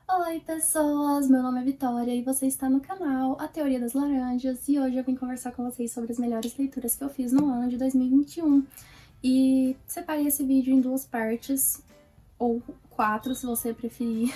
Oi pessoas, meu nome é Vitória e você está no canal A Teoria das Laranjas e hoje eu vim conversar com vocês sobre as melhores leituras que eu fiz no ano de 2021. E separei esse vídeo em duas partes, ou quatro se você preferir.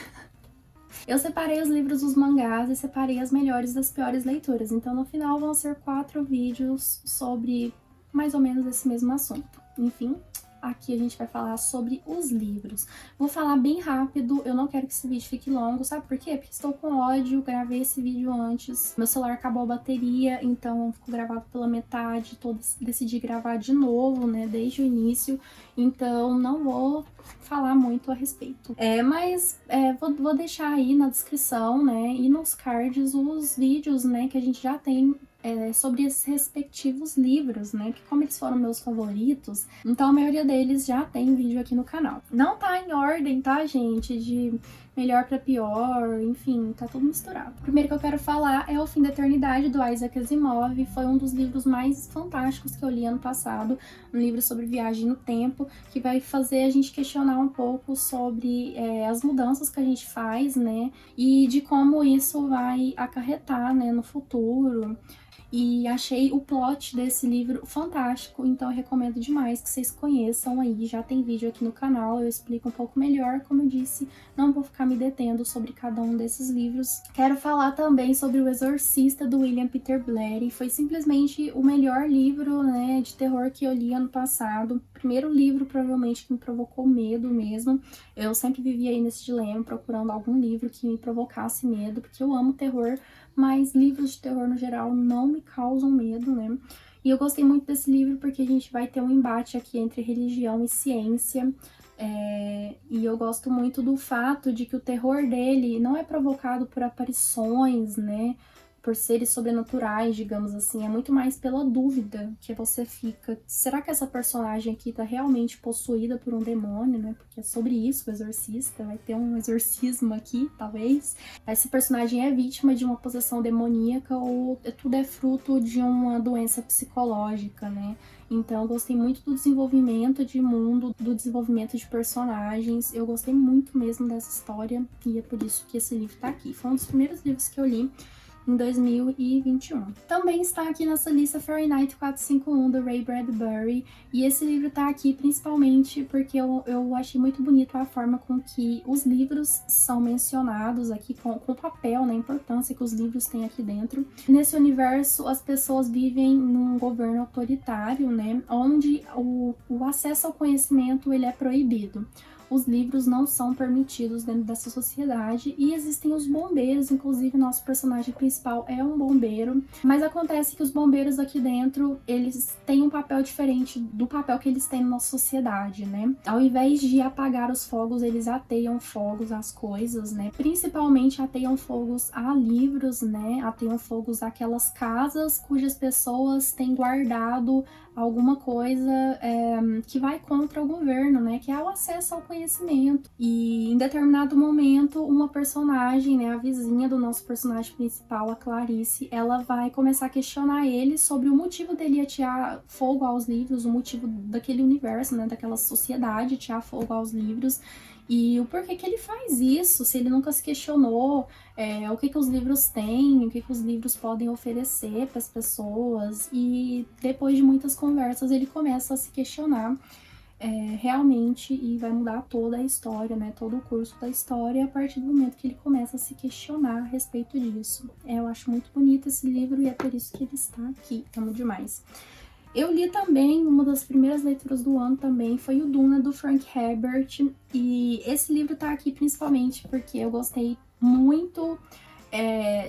Eu separei os livros dos mangás e separei as melhores das piores leituras, então no final vão ser 4 vídeos sobre mais ou menos esse mesmo assunto. Enfim, aqui a gente vai falar sobre os livros. Vou falar bem rápido, eu não quero que esse vídeo fique longo, sabe por quê? Porque estou com ódio, gravei esse vídeo antes, meu celular acabou a bateria, então ficou gravado pela metade, decidi gravar de novo, né, desde o início, então não vou falar muito a respeito. Vou deixar aí na descrição, né, e nos cards os vídeos, né, que a gente já tem sobre esses respectivos livros, né? Que como eles foram meus favoritos, então a maioria deles já tem vídeo aqui no canal. Não tá em ordem, tá, gente? De melhor pra pior, enfim, tá tudo misturado. O primeiro que eu quero falar é O Fim da Eternidade, do Isaac Asimov. Foi um dos livros mais fantásticos que eu li ano passado, um livro sobre viagem no tempo, que vai fazer a gente questionar um pouco sobre as mudanças que a gente faz, né? E de como isso vai acarretar, né, no futuro. E achei o plot desse livro fantástico, então eu recomendo demais que vocês conheçam aí, já tem vídeo aqui no canal, eu explico um pouco melhor, como eu disse, não vou ficar me detendo sobre cada um desses livros. Quero falar também sobre O Exorcista, do William Peter Blatty, foi simplesmente o melhor livro, né, de terror que eu li ano passado, primeiro livro provavelmente que me provocou medo mesmo, eu sempre vivia aí nesse dilema, procurando algum livro que me provocasse medo, porque eu amo terror, mas livros de terror no geral não me causam medo, né? E eu gostei muito desse livro porque a gente vai ter um embate aqui entre religião e ciência, e eu gosto muito do fato de que o terror dele não é provocado por aparições, né? Por seres sobrenaturais, digamos assim, é muito mais pela dúvida que você fica. Será que essa personagem aqui tá realmente possuída por um demônio, né? Porque é sobre isso o Exorcista, vai ter um exorcismo aqui, talvez. Esse personagem é vítima de uma possessão demoníaca ou tudo é fruto de uma doença psicológica, né? Então eu gostei muito do desenvolvimento de mundo, do desenvolvimento de personagens, eu gostei muito mesmo dessa história e é por isso que esse livro tá aqui. Foi um dos primeiros livros que eu li em 2021. Também está aqui nessa lista Fahrenheit 451, do Ray Bradbury, e esse livro tá aqui principalmente porque eu achei muito bonito a forma com que os livros são mencionados aqui, com o papel, né, a importância que os livros têm aqui dentro. Nesse universo, as pessoas vivem num governo autoritário, né, onde o acesso ao conhecimento ele é proibido. Os livros não são permitidos dentro dessa sociedade e existem os bombeiros, inclusive nosso personagem principal é um bombeiro, mas acontece que os bombeiros aqui dentro, eles têm um papel diferente do papel que eles têm na nossa sociedade, né? Ao invés de apagar os fogos, eles ateiam fogos às coisas, né? Principalmente ateiam fogos a livros, né? Ateiam fogos àquelas casas cujas pessoas têm guardado alguma coisa que vai contra o governo, né? Que é o acesso ao conhecimento. E em determinado momento, uma personagem, né, a vizinha do nosso personagem principal, a Clarice, ela vai começar a questionar ele sobre o motivo dele atear fogo aos livros, o motivo daquele universo, né, daquela sociedade atear fogo aos livros. E o porquê que ele faz isso, se ele nunca se questionou o que os livros têm, o que os livros podem oferecer para as pessoas. E depois de muitas conversas, ele começa a se questionar realmente e vai mudar toda a história, né, todo o curso da história a partir do momento que ele começa a se questionar a respeito disso. Eu acho muito bonito esse livro e é por isso que ele está aqui, amo demais. Eu li também, uma das primeiras leituras do ano também, foi o Duna, do Frank Herbert, e esse livro tá aqui principalmente porque eu gostei muito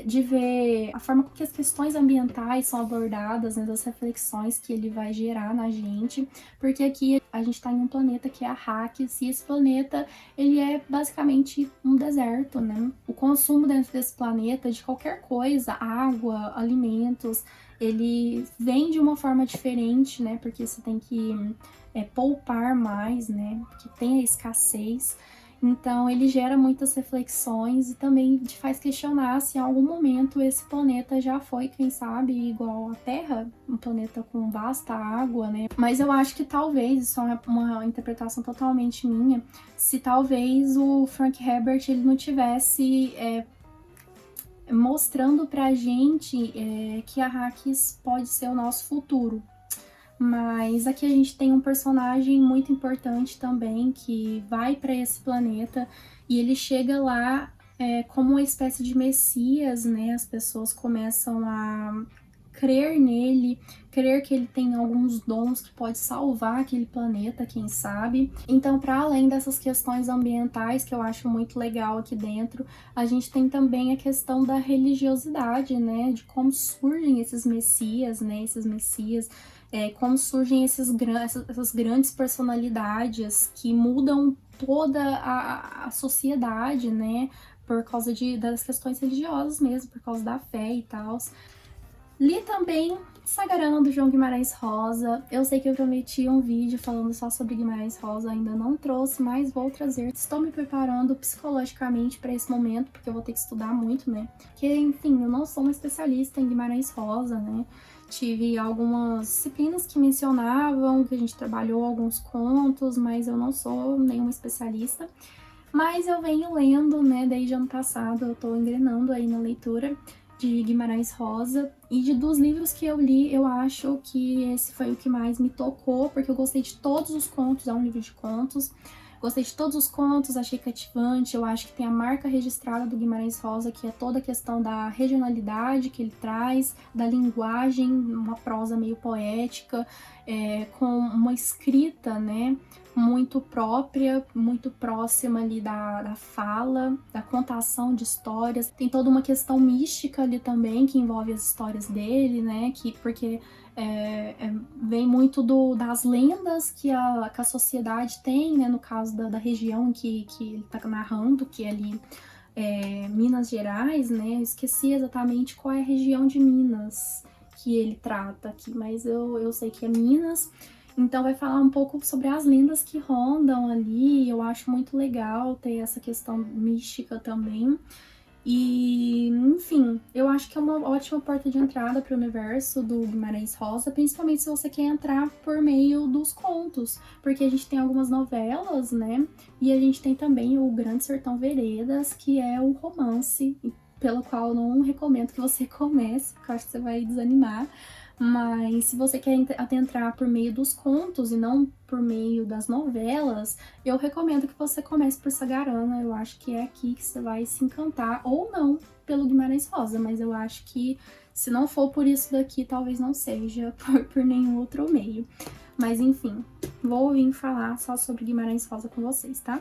de ver a forma com que as questões ambientais são abordadas, né, das reflexões que ele vai gerar na gente, porque aqui a gente tá em um planeta que é Arrakis, e esse planeta, ele é basicamente um deserto, né? O consumo dentro desse planeta de qualquer coisa, água, alimentos, ele vem de uma forma diferente, né? Porque você tem que poupar mais, né? Porque tem a escassez. Então ele gera muitas reflexões e também te faz questionar se em algum momento esse planeta já foi, quem sabe, igual a Terra, um planeta com vasta água, né? Mas eu acho que talvez, isso é uma interpretação totalmente minha, se talvez o Frank Herbert ele não tivesse mostrando pra gente que a Arrakis pode ser o nosso futuro. Mas aqui a gente tem um personagem muito importante também que vai para esse planeta e ele chega lá como uma espécie de messias, né? As pessoas começam a crer nele, crer que ele tem alguns dons que pode salvar aquele planeta, quem sabe. Então, para além dessas questões ambientais que eu acho muito legal aqui dentro, a gente tem também a questão da religiosidade, né? De como surgem esses messias, né? Esses messias como surgem essas grandes personalidades que mudam toda a sociedade, né? Por causa das questões religiosas mesmo, por causa da fé e tal. Li também Sagarana do João Guimarães Rosa. Eu sei que eu prometi um vídeo falando só sobre Guimarães Rosa, ainda não trouxe, mas vou trazer. Estou me preparando psicologicamente para esse momento, porque eu vou ter que estudar muito, né? Porque, enfim, eu não sou uma especialista em Guimarães Rosa, né? Tive algumas disciplinas que mencionavam, que a gente trabalhou alguns contos, mas eu não sou nenhuma especialista. Mas eu venho lendo, né, desde ano passado, eu tô engrenando aí na leitura de Guimarães Rosa. E dos livros que eu li, eu acho que esse foi o que mais me tocou, porque eu gostei de todos os contos, é um livro de contos. Gostei de todos os contos, achei cativante. Eu acho que tem a marca registrada do Guimarães Rosa, que é toda a questão da regionalidade que ele traz, da linguagem, uma prosa meio poética, com uma escrita, né, muito própria, muito próxima ali da fala, da contação de histórias. Tem toda uma questão mística ali também, que envolve as histórias dele, né, porque vem muito das lendas que a sociedade tem, né, no caso da região que ele está narrando, que é ali Minas Gerais, né, eu esqueci exatamente qual é a região de Minas que ele trata aqui, mas eu sei que é Minas. Então vai falar um pouco sobre as lendas que rondam ali, eu acho muito legal ter essa questão mística também. E, enfim, eu acho que é uma ótima porta de entrada para o universo do Guimarães Rosa, principalmente se você quer entrar por meio dos contos, porque a gente tem algumas novelas, né? E a gente tem também o Grande Sertão Veredas, que é o romance, pelo qual eu não recomendo que você comece, porque eu acho que você vai desanimar. Mas se você quer adentrar por meio dos contos e não por meio das novelas, eu recomendo que você comece por Sagarana. Eu acho que é aqui que você vai se encantar, ou não, pelo Guimarães Rosa, mas eu acho que se não for por isso daqui, talvez não seja por nenhum outro meio. Mas enfim, vou vir falar só sobre Guimarães Rosa com vocês, tá?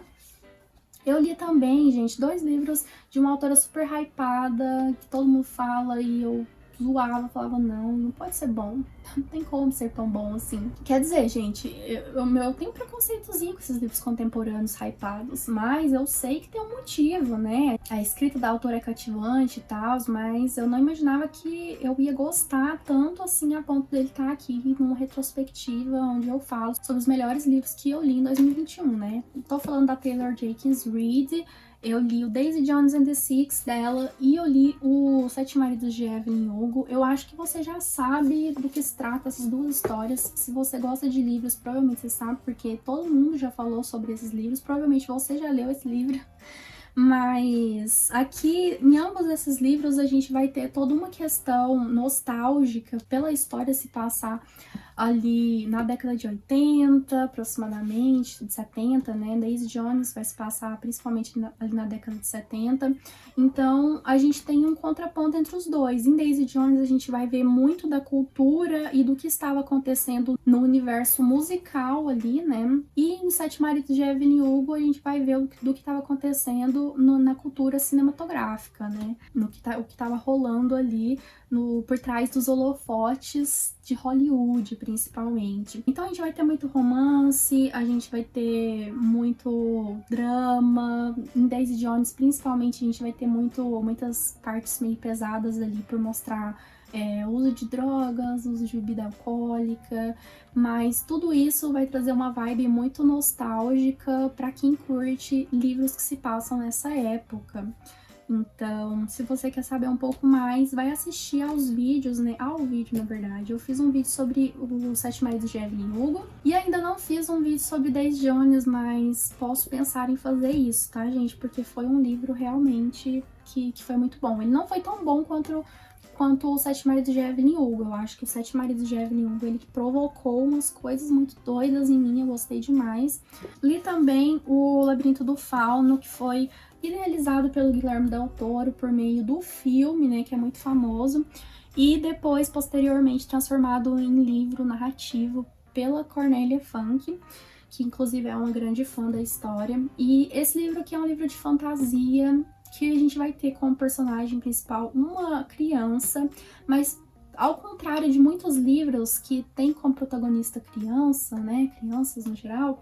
Eu li também, gente, 2 livros de uma autora super hypada, que todo mundo fala e eu zoava, falava, não pode ser bom, não tem como ser tão bom assim. Quer dizer, gente, eu tenho preconceitozinho com esses livros contemporâneos hypados, mas eu sei que tem um motivo, né? A escrita da autora é cativante e tal, mas eu não imaginava que eu ia gostar tanto assim a ponto dele estar aqui numa retrospectiva onde eu falo sobre os melhores livros que eu li em 2021, né? Tô falando da Taylor Jenkins Reid. Eu li o Daisy Jones and the Six dela e eu li o Sete Maridos de Evelyn Hugo. Eu acho que você já sabe do que se trata essas 2 histórias. Se você gosta de livros, provavelmente você sabe, porque todo mundo já falou sobre esses livros. Provavelmente você já leu esse livro. Mas aqui, em ambos esses livros, a gente vai ter toda uma questão nostálgica pela história se passar ali na década de 80, aproximadamente, de 70, né? Daisy Jones vai se passar principalmente ali na década de 70. Então, a gente tem um contraponto entre os dois. Em Daisy Jones, a gente vai ver muito da cultura e do que estava acontecendo no universo musical ali, né? E em Sete Maridos de Evelyn Hugo, a gente vai ver do que estava acontecendo na cultura cinematográfica, né? O que estava rolando ali por trás dos holofotes de Hollywood, principalmente. Então a gente vai ter muito romance, a gente vai ter muito drama. Em Daisy Jones, principalmente, a gente vai ter muitas partes meio pesadas ali por mostrar uso de drogas, uso de bebida alcoólica, mas tudo isso vai trazer uma vibe muito nostálgica para quem curte livros que se passam nessa época. Então, se você quer saber um pouco mais, vai assistir aos vídeos, né? Ao vídeo, na verdade. Eu fiz um vídeo sobre os Sete Maridos de Evelyn Hugo. E ainda não fiz um vídeo sobre Daisy Jones, mas posso pensar em fazer isso, tá, gente? Porque foi um livro realmente que foi muito bom. Ele não foi tão bom quanto os Sete Maridos de Evelyn Hugo. Eu acho que os Sete Maridos de Evelyn Hugo, ele provocou umas coisas muito doidas em mim, eu gostei demais. Li também o Labirinto do Fauno, que foi idealizado pelo Guilherme Del Toro por meio do filme, né, que é muito famoso, e depois, posteriormente, transformado em livro narrativo pela Cornélia Funke, que inclusive é uma grande fã da história. E esse livro aqui é um livro de fantasia, que a gente vai ter como personagem principal uma criança, mas ao contrário de muitos livros que tem como protagonista criança, né, crianças no geral,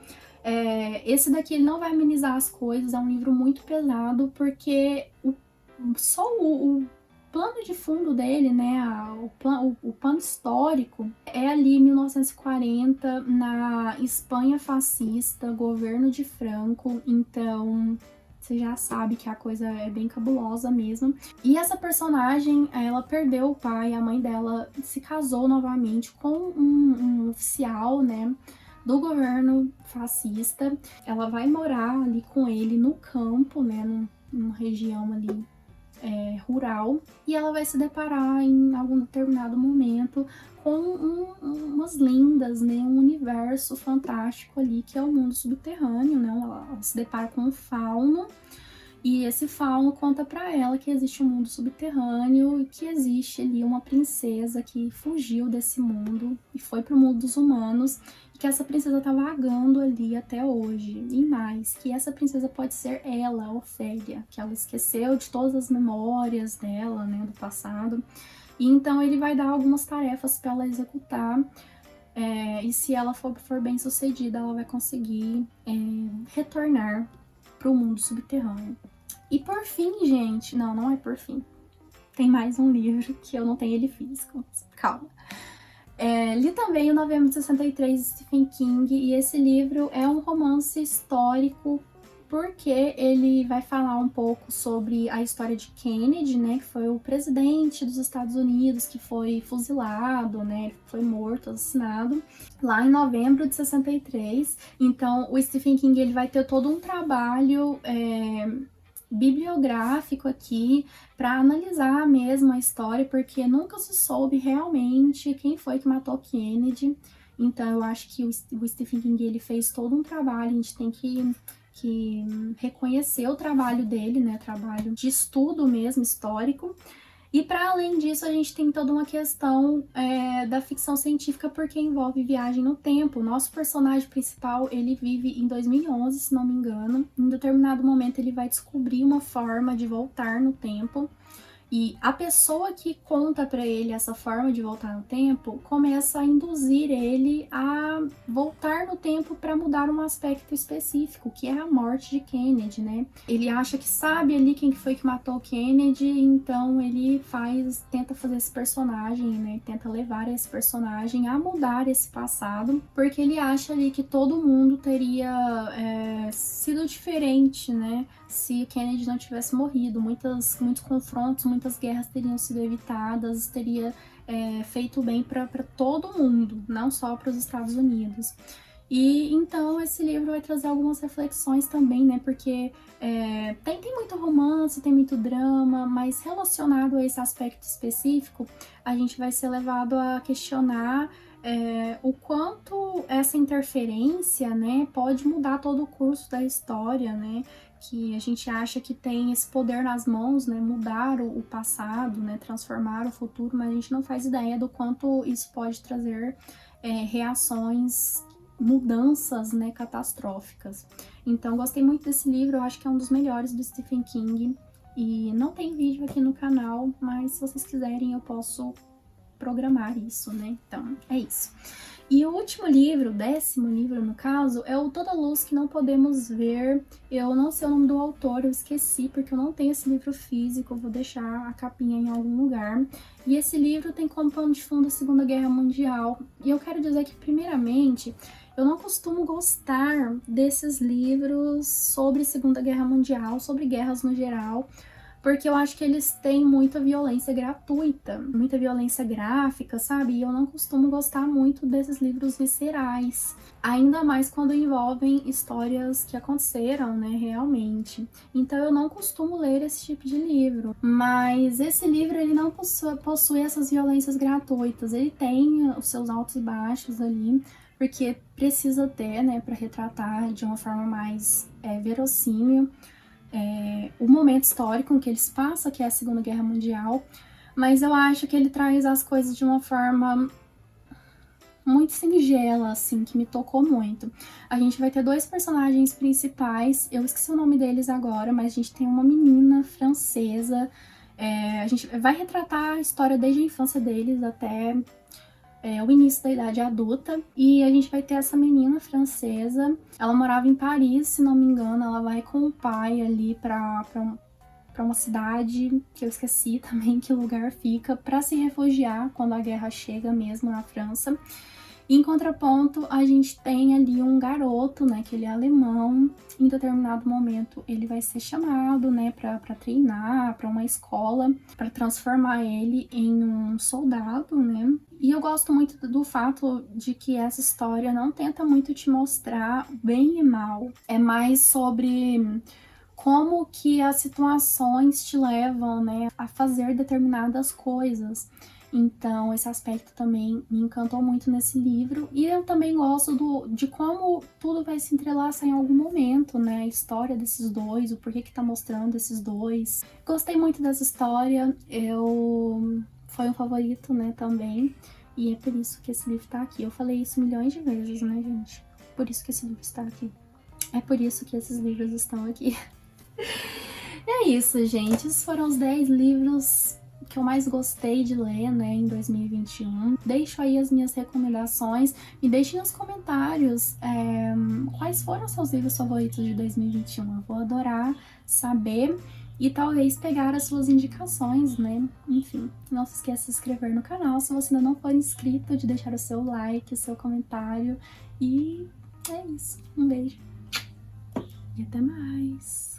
esse daqui ele não vai amenizar as coisas, é um livro muito pesado, porque só o plano de fundo dele, né, o plano histórico, é ali 1940, na Espanha fascista, governo de Franco, então você já sabe que a coisa é bem cabulosa mesmo. E essa personagem, ela perdeu o pai, a mãe dela se casou novamente com um oficial, né, do governo fascista. Ela vai morar ali com ele no campo, né, numa região ali rural, e ela vai se deparar em algum determinado momento com umas lendas, né, um universo fantástico ali que é o mundo subterrâneo, né, ela se depara com um fauno, e esse fauno conta para ela que existe um mundo subterrâneo e que existe ali uma princesa que fugiu desse mundo e foi pro mundo dos humanos, e que essa princesa tá vagando ali até hoje. E mais, que essa princesa pode ser ela, Ofélia, que ela esqueceu de todas as memórias dela, né, do passado. E então ele vai dar algumas tarefas para ela executar. E se ela for bem sucedida, ela vai conseguir retornar pro mundo subterrâneo. E por fim, gente, não é por fim. Tem mais um livro que eu não tenho ele físico, calma. Li também o Novembro de 63 de Stephen King, e esse livro é um romance histórico porque ele vai falar um pouco sobre a história de Kennedy, né, que foi o presidente dos Estados Unidos que foi fuzilado, né, foi morto, assassinado, lá em novembro de 63. Então, o Stephen King ele vai ter todo um trabalho bibliográfico aqui para analisar mesmo a história, porque nunca se soube realmente quem foi que matou Kennedy. Então, eu acho que o Stephen King ele fez todo um trabalho, a gente tem que reconhecer o trabalho dele, né, trabalho de estudo mesmo, histórico. E para além disso, a gente tem toda uma questão da ficção científica, porque envolve viagem no tempo. O nosso personagem principal, ele vive em 2011, se não me engano. Em determinado momento, ele vai descobrir uma forma de voltar no tempo. E a pessoa que conta para ele essa forma de voltar no tempo começa a induzir ele a voltar no tempo para mudar um aspecto específico, que é a morte de Kennedy, né? Ele acha que sabe ali quem foi que matou Kennedy, então ele tenta fazer esse personagem, né? Tenta levar esse personagem a mudar esse passado, porque ele acha ali que todo mundo teria sido diferente, né? Se Kennedy não tivesse morrido, muitos confrontos, muitas guerras teriam sido evitadas, teria feito bem para todo mundo, não só para os Estados Unidos. E então esse livro vai trazer algumas reflexões também, né? Porque tem muito romance, tem muito drama, mas relacionado a esse aspecto específico, a gente vai ser levado a questionar o quanto essa interferência, né, pode mudar todo o curso da história, né? Que a gente acha que tem esse poder nas mãos, né, mudar o passado, né, transformar o futuro, mas a gente não faz ideia do quanto isso pode trazer reações, mudanças, né, catastróficas. Então, gostei muito desse livro, eu acho que é um dos melhores do Stephen King, e não tem vídeo aqui no canal, mas se vocês quiserem eu posso programar isso, né, então é isso. E o último livro, o 10º livro no caso, é o Toda Luz que Não Podemos Ver. Eu não sei o nome do autor, eu esqueci, porque eu não tenho esse livro físico, eu vou deixar a capinha em algum lugar. E esse livro tem como pano de fundo a Segunda Guerra Mundial. E eu quero dizer que, primeiramente, eu não costumo gostar desses livros sobre Segunda Guerra Mundial, sobre guerras no geral, porque eu acho que eles têm muita violência gratuita, muita violência gráfica, sabe? E eu não costumo gostar muito desses livros viscerais, ainda mais quando envolvem histórias que aconteceram, né, realmente. Então eu não costumo ler esse tipo de livro, mas esse livro ele não possui essas violências gratuitas, ele tem os seus altos e baixos ali, porque precisa ter, né, para retratar de uma forma mais verossímil o momento histórico em que eles passam, que é a Segunda Guerra Mundial, mas eu acho que ele traz as coisas de uma forma muito singela, assim, que me tocou muito. A gente vai ter 2 personagens principais, eu esqueci o nome deles agora, mas a gente tem uma menina francesa, a gente vai retratar a história desde a infância deles até o início da idade adulta, e a gente vai ter essa menina francesa, ela morava em Paris, se não me engano, ela vai com o pai ali pra uma cidade, que eu esqueci também que lugar fica, para se refugiar quando a guerra chega mesmo na França. Em contraponto, a gente tem ali um garoto, né, que ele é alemão. Em determinado momento, ele vai ser chamado, né, para treinar, para uma escola, para transformar ele em um soldado, né. E eu gosto muito do fato de que essa história não tenta muito te mostrar bem e mal. É mais sobre como que as situações te levam, né, a fazer determinadas coisas. Então, esse aspecto também me encantou muito nesse livro. E eu também gosto de como tudo vai se entrelaçar em algum momento, né? A história desses dois, o porquê que tá mostrando esses dois. Gostei muito dessa história, foi um favorito, né, também. E é por isso que esse livro tá aqui. Eu falei isso milhões de vezes, né, gente? Por isso que esse livro está aqui. É por isso que esses livros estão aqui. É isso, gente. Esses foram os 10 livros que eu mais gostei de ler, né, em 2021. Deixo aí as minhas recomendações. Me deixem nos comentários quais foram os seus livros favoritos de 2021. Eu vou adorar saber e talvez pegar as suas indicações, né? Enfim, não se esqueça de se inscrever no canal se você ainda não for inscrito, de deixar o seu like, o seu comentário. E é isso. Um beijo e até mais!